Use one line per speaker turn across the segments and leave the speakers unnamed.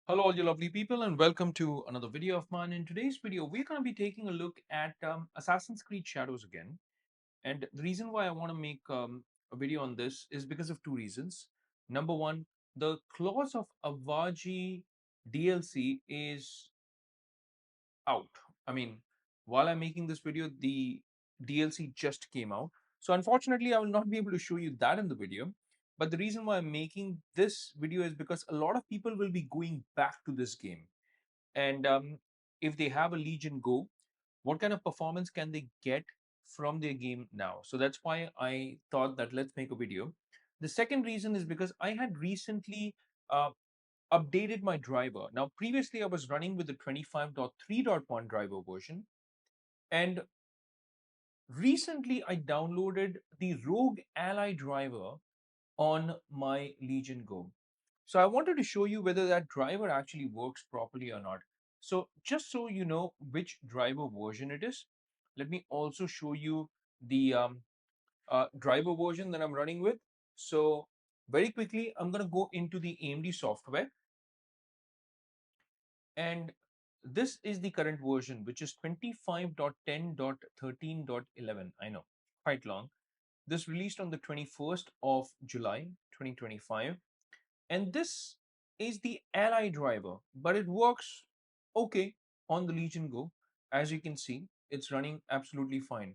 Hello, all you lovely people, and welcome to another video of mine. In today's video, we're going to be taking a look at Assassin's Creed Shadows again. And the reason why I want to make a video on this is because of two reasons. Number one, the Claws of Aaji DLC is out. I mean, while I'm making this video, the DLC just came out. So unfortunately, I will not be able to show you that in the video. But the reason why I'm making this video is because a lot of people will be going back to this game. And if they have a Legion Go, what kind of performance can they get from their game now? So that's why I thought that let's make a video. The second reason is because I had recently uh, updated my driver. Now, previously I was running with the 25.3.1 driver version, and recently I downloaded the Rogue Ally driver on my Legion Go. So I wanted to show you whether that driver actually works properly or not. So just so you know which driver version it is, let me also show you the driver version that I'm running with. So very quickly, I'm going to go into the AMD software, and this is the current version, which is 25.10.13.11. I know, quite long. This released on the 21st of July 2025. And this is the Ally driver, but it works okay on the Legion Go. As you can see, it's running absolutely fine.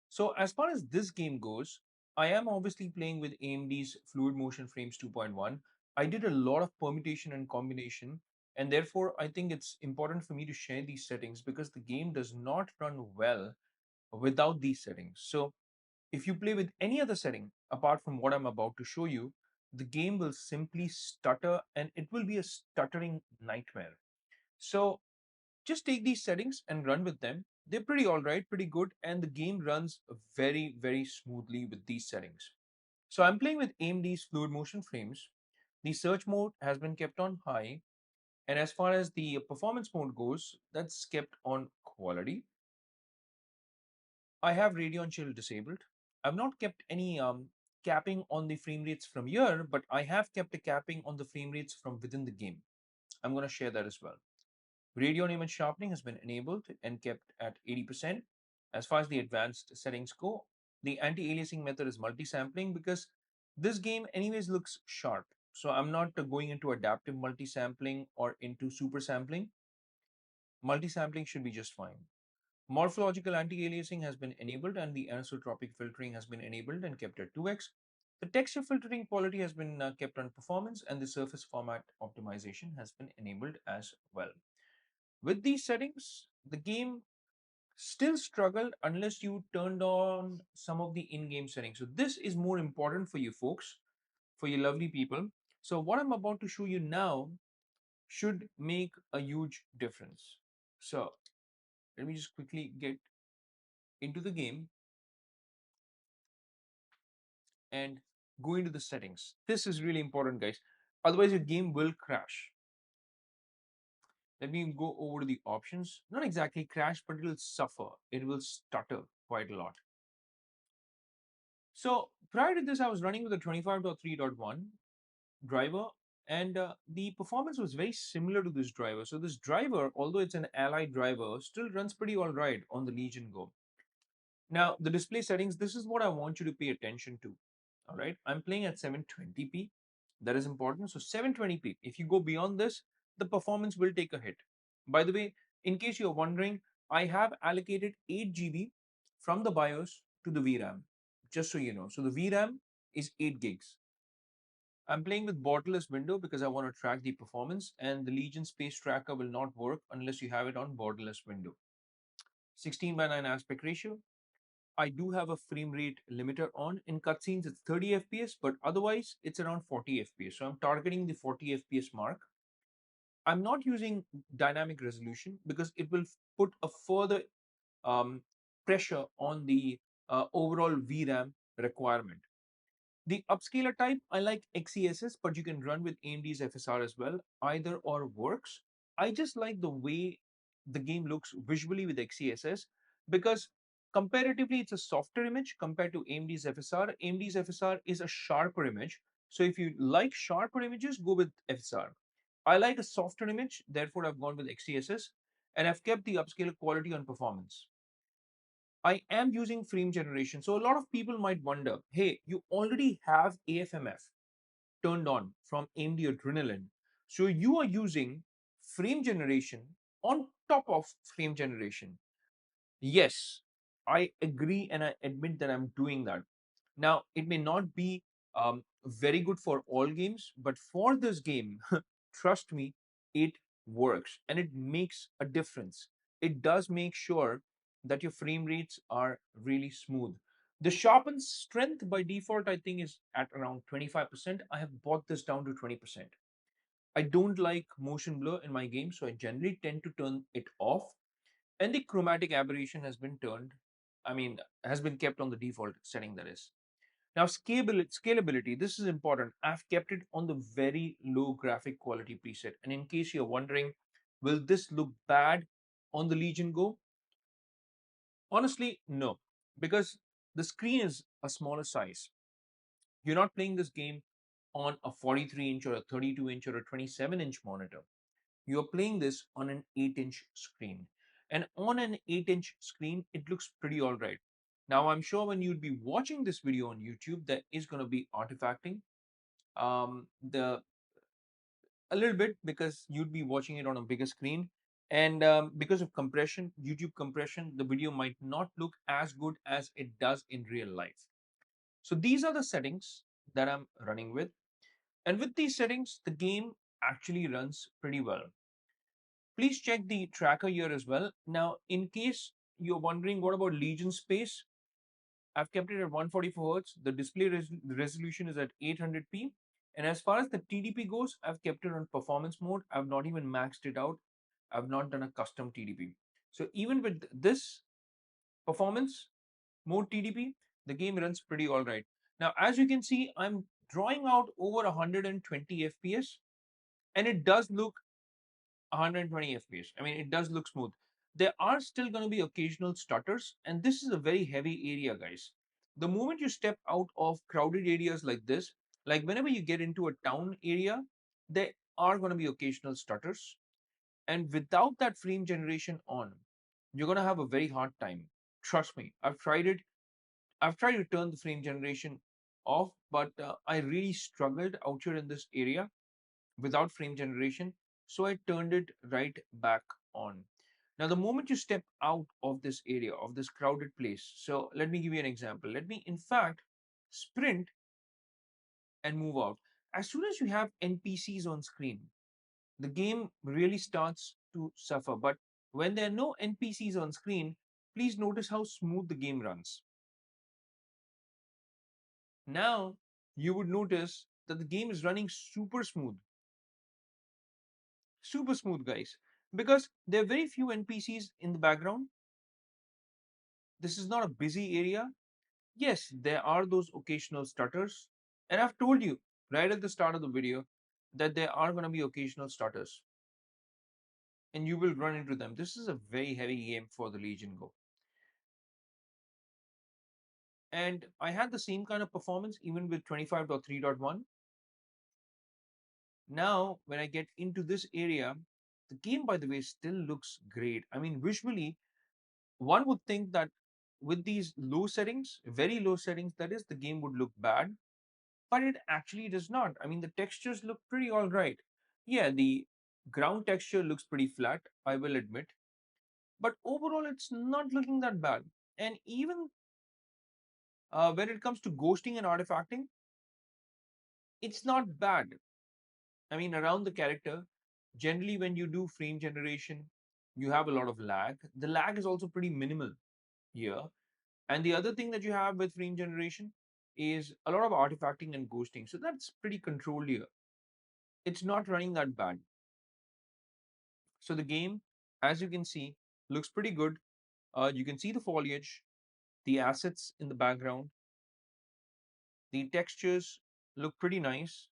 So as far as this game goes, I am obviously playing with AMD's Fluid Motion Frames 2.1. I did a lot of permutation and combination, and therefore I think it's important for me to share these settings because the game does not run well without these settings. So if you play with any other setting apart from what I'm about to show you, the game will simply stutter and it will be a stuttering nightmare. So just take these settings and run with them. They're pretty all right, pretty good, and the game runs very, very smoothly with these settings. So I'm playing with AMD's Fluid Motion Frames. The search mode has been kept on high, and as far as the performance mode goes, that's kept on quality. I have Radeon Chill disabled. I've not kept any capping on the frame rates from here, but I have kept a capping on the frame rates from within the game. I'm going to share that as well. Radeon image sharpening has been enabled and kept at 80%. As far as the advanced settings go, the anti-aliasing method is multi-sampling because this game anyways looks sharp. So I'm not going into adaptive multi-sampling or into super sampling. Multi-sampling should be just fine. Morphological anti-aliasing has been enabled and the anisotropic filtering has been enabled and kept at 2x. The texture filtering quality has been kept on performance and the surface format optimization has been enabled as well. With these settings, the game still struggled unless you turned on some of the in-game settings. So this is more important for you folks, for you lovely people. So what I'm about to show you now should make a huge difference. So let me just quickly get into the game and go into the settings. This is really important, guys. Otherwise, your game will crash. Let me go over the options. Not exactly crash, but it will suffer. It will stutter quite a lot. So prior to this, I was running with a 25.3.1 driver, and the performance was very similar to this driver. So this driver, although it's an allied driver, still runs pretty all right on the Legion Go. Now, the display settings, this is what I want you to pay attention to. All right, I'm playing at 720p. That is important. So 720p. If you go beyond this, the performance will take a hit. By the way, in case you're wondering, I have allocated 8 GB from the BIOS to the VRAM, just so you know. So the VRAM is 8 gigs. I'm playing with borderless window because I want to track the performance, and the Legion Space Tracker will not work unless you have it on borderless window. 16:9 aspect ratio. I do have a frame rate limiter on. In cutscenes, it's 30 FPS, but otherwise, it's around 40 FPS. So I'm targeting the 40 FPS mark. I'm not using dynamic resolution because it will put a further um, pressure on the overall VRAM requirement. The upscaler type, I like XeSS, but you can run with AMD's FSR as well. Either or works. I just like the way the game looks visually with XeSS because comparatively it's a softer image compared to AMD's FSR. AMD's FSR is a sharper image. So if you like sharper images, go with FSR. I like a softer image, therefore I've gone with XTSS, and I've kept the upscaler quality on performance. I am using frame generation. So a lot of people might wonder, hey, you already have AFMF turned on from AMD Adrenaline. So you are using frame generation on top of frame generation. Yes, I agree and I admit that I'm doing that. Now, it may not be very good for all games, but for this game, trust me, it works and it makes a difference. It does make sure that your frame rates are really smooth. The sharpen strength by default, I think, is at around 25%. I have brought this down to 20%. I don't like motion blur in my game, so I generally tend to turn it off, and the chromatic aberration has been turned, I mean, has been kept on the default setting, that is. Now, scalability, this is important. I've kept it on the very low graphic quality preset. And in case you're wondering, will this look bad on the Legion Go? Honestly, no, because the screen is a smaller size. You're not playing this game on a 43-inch or a 32-inch or a 27-inch monitor. You're playing this on an 8-inch screen. And on an 8-inch screen, it looks pretty all right. Now, I'm sure when you'd be watching this video on YouTube, there is going to be artifacting. The A little bit, because you'd be watching it on a bigger screen, and because of compression, YouTube compression, the video might not look as good as it does in real life. So these are the settings that I'm running with, and with these settings, the game actually runs pretty well. Please check the tracker here as well. Now, in case you're wondering what about Legion space, I've kept it at 144 Hz. The display resolution is at 800p. And as far as the TDP goes, I've kept it on performance mode. I've not even maxed it out. I've not done a custom TDP. So even with this performance mode TDP, the game runs pretty all right. Now, as you can see, I'm drawing out over 120 FPS, and it does look 120 FPS. I mean, it does look smooth. There are still going to be occasional stutters, and this is a very heavy area, guys. The moment you step out of crowded areas like this, like whenever you get into a town area, there are going to be occasional stutters. And without that frame generation on, you're going to have a very hard time. Trust me, I've tried it. I've tried to turn the frame generation off, but I really struggled out here in this area without frame generation. So I turned it right back on. Now, the moment you step out of this area, of this crowded place, so let me give you an example. Let me, in fact, sprint and move out. As soon as you have NPCs on screen, the game really starts to suffer. But when there are no NPCs on screen, please notice how smooth the game runs. Now, you would notice that the game is running super smooth, guys, because there are very few NPCs in the background. This is not a busy area. Yes, there are those occasional stutters, and I've told you right at the start of the video that there are going to be occasional stutters, and you will run into them. This is a very heavy game for the Legion Go, and I had the same kind of performance even with 25.3.1. Now, when I get into this area, the game, by the way, still looks great. I mean, visually, one would think that with these low settings, very low settings, that is, the game would look bad, but it actually does not. I mean, the textures look pretty all right. Yeah, the ground texture looks pretty flat, I will admit, but overall, it's not looking that bad. And even when it comes to ghosting and artifacting, it's not bad. I mean, around the character, generally, when you do frame generation, you have a lot of lag. The lag is also pretty minimal here. And the other thing that you have with frame generation is a lot of artifacting and ghosting. So that's pretty controlled here. It's not running that bad. So the game, as you can see, looks pretty good. You can see the foliage, the assets in the background, the textures look pretty nice.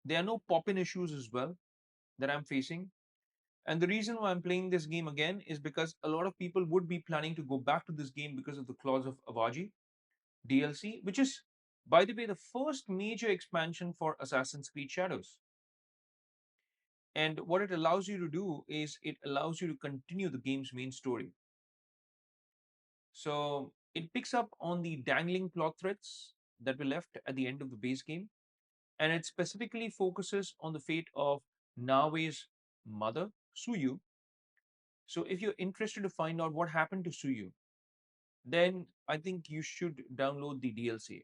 There are no pop-in issues as well that I'm facing. And the reason why I'm playing this game again is because a lot of people would be planning to go back to this game because of the Claws of Aaji DLC, which is, by the way, the first major expansion for Assassin's Creed Shadows. And what it allows you to do is it allows you to continue the game's main story. So it picks up on the dangling plot threads that were left at the end of the base game, and it specifically focuses on the fate of Nawe's mother, Suyu. So if you're interested to find out what happened to Suyu, then I think you should download the DLC.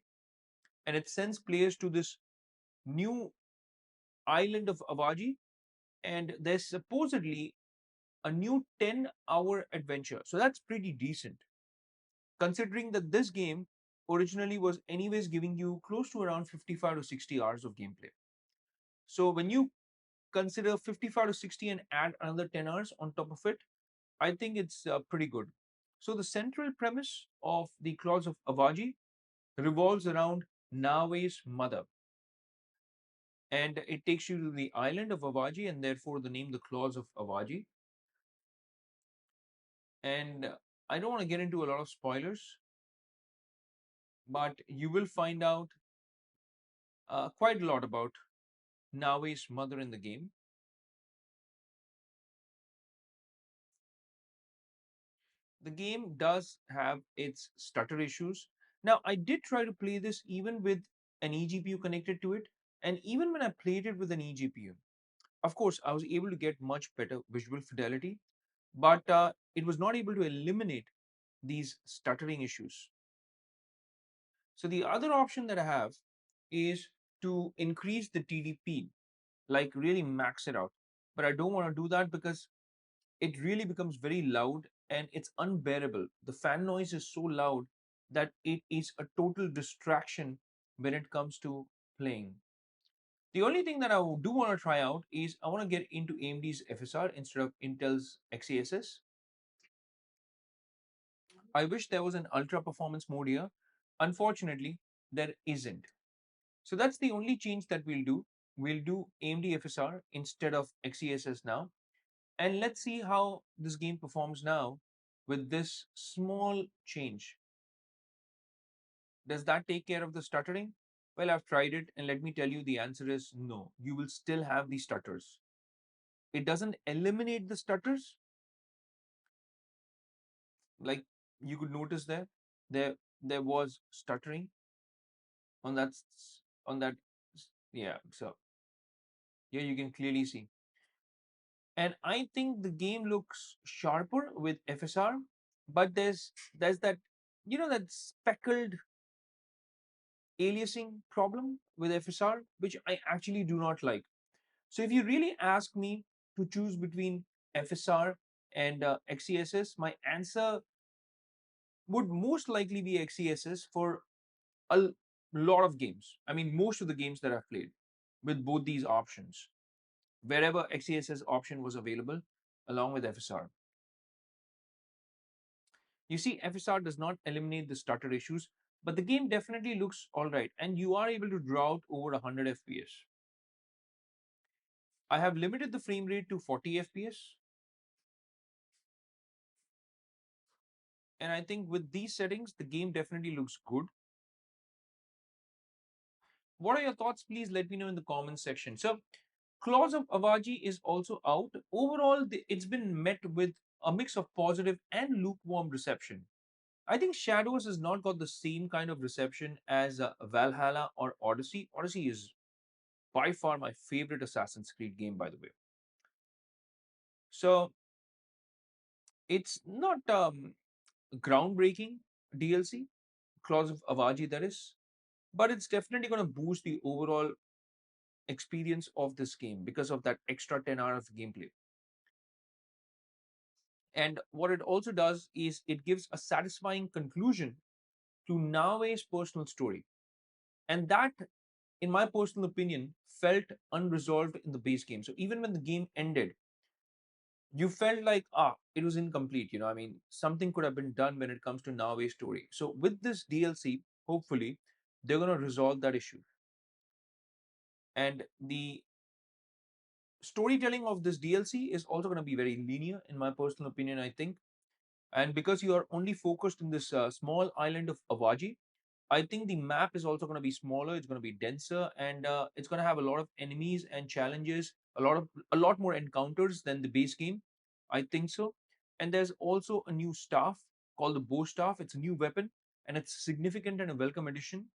And it sends players to this new island of Awaji, and there's supposedly a new 10-hour adventure. So that's pretty decent, considering that this game originally was anyways giving you close to around 55 to 60 hours of gameplay. So when you consider 55 to 60 and add another 10 hours on top of it, I think it's pretty good. So the central premise of the Claws of Awaji revolves around Nawe's mother, and it takes you to the island of Awaji, and therefore the name the Claws of Awaji. And I don't want to get into a lot of spoilers, but you will find out quite a lot about Nawe's mother in the game. The game does have its stutter issues. Now, I did try to play this even with an eGPU connected to it, and even when I played it with an eGPU, of course, I was able to get much better visual fidelity, but it was not able to eliminate these stuttering issues. So the other option that I have is to increase the TDP, like really max it out. But I don't want to do that because it really becomes very loud and it's unbearable. The fan noise is so loud that it is a total distraction when it comes to playing. The only thing that I do want to try out is I want to get into AMD's FSR instead of Intel's XeSS. I wish there was an ultra performance mode here. Unfortunately, there isn't. So that's the only change that we'll do. We'll do AMD FSR instead of XeSS now. And let's see how this game performs now with this small change. Does that take care of the stuttering? Well, I've tried it, and let me tell you the answer is no. You will still have the stutters. It doesn't eliminate the stutters. Like you could notice there was stuttering on that. Yeah, so here you can clearly see. And I think the game looks sharper with FSR, but there's that, that speckled aliasing problem with FSR, which I actually do not like. So if you really ask me to choose between FSR and XeSS, my answer would most likely be XeSS for a lot of games. I mean, most of the games that I've played with both these options, wherever XeSS option was available, along with FSR. You see, FSR does not eliminate the stutter issues, but the game definitely looks alright, and you are able to draw out over 100 FPS. I have limited the frame rate to 40 FPS, and I think with these settings, the game definitely looks good. What are your thoughts? Please let me know in the comments section. So, Claws of Awaji is also out. Overall, it's been met with a mix of positive and lukewarm reception. I think Shadows has not got the same kind of reception as Valhalla or Odyssey. Odyssey is by far my favorite Assassin's Creed game, by the way. So it's not groundbreaking DLC, Claws of Awaji, that is, but it's definitely going to boost the overall experience of this game because of that extra 10 hours of gameplay. And what it also does is it gives a satisfying conclusion to Nawe's personal story. And that, in my personal opinion, felt unresolved in the base game. So even when the game ended, you felt like, it was incomplete. I mean, something could have been done when it comes to Nawe's story. So with this DLC, hopefully, they're going to resolve that issue. And the storytelling of this DLC is also going to be very linear, in my personal opinion, I think. And because you are only focused in this small island of Awaji, I think the map is also going to be smaller, it's going to be denser, and it's going to have a lot of enemies and challenges a lot more encounters than the base game. I think so. And there's also a new staff called the bow staff. It's a new weapon and it's significant and a welcome addition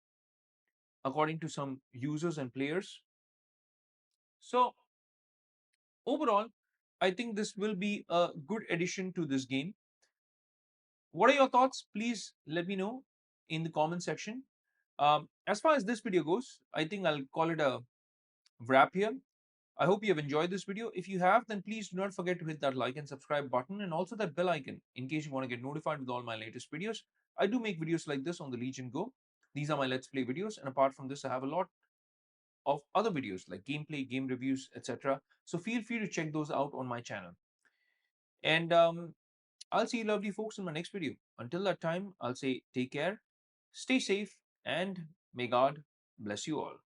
according to some users and players. So overall, I think this will be a good addition to this game. What are your thoughts? Please let me know in the comment section. As far as this video goes, I think I'll call it a wrap here. I hope you have enjoyed this video. If you have, then please do not forget to hit that like and subscribe button and also that bell icon in case you want to get notified with all my latest videos. I do make videos like this on the Legion Go. These are my Let's Play videos. And apart from this, I have a lot of other videos like gameplay, game reviews, etc. So feel free to check those out on my channel. And I'll see you lovely folks in my next video. Until that time, I'll say take care, stay safe, and may God bless you all.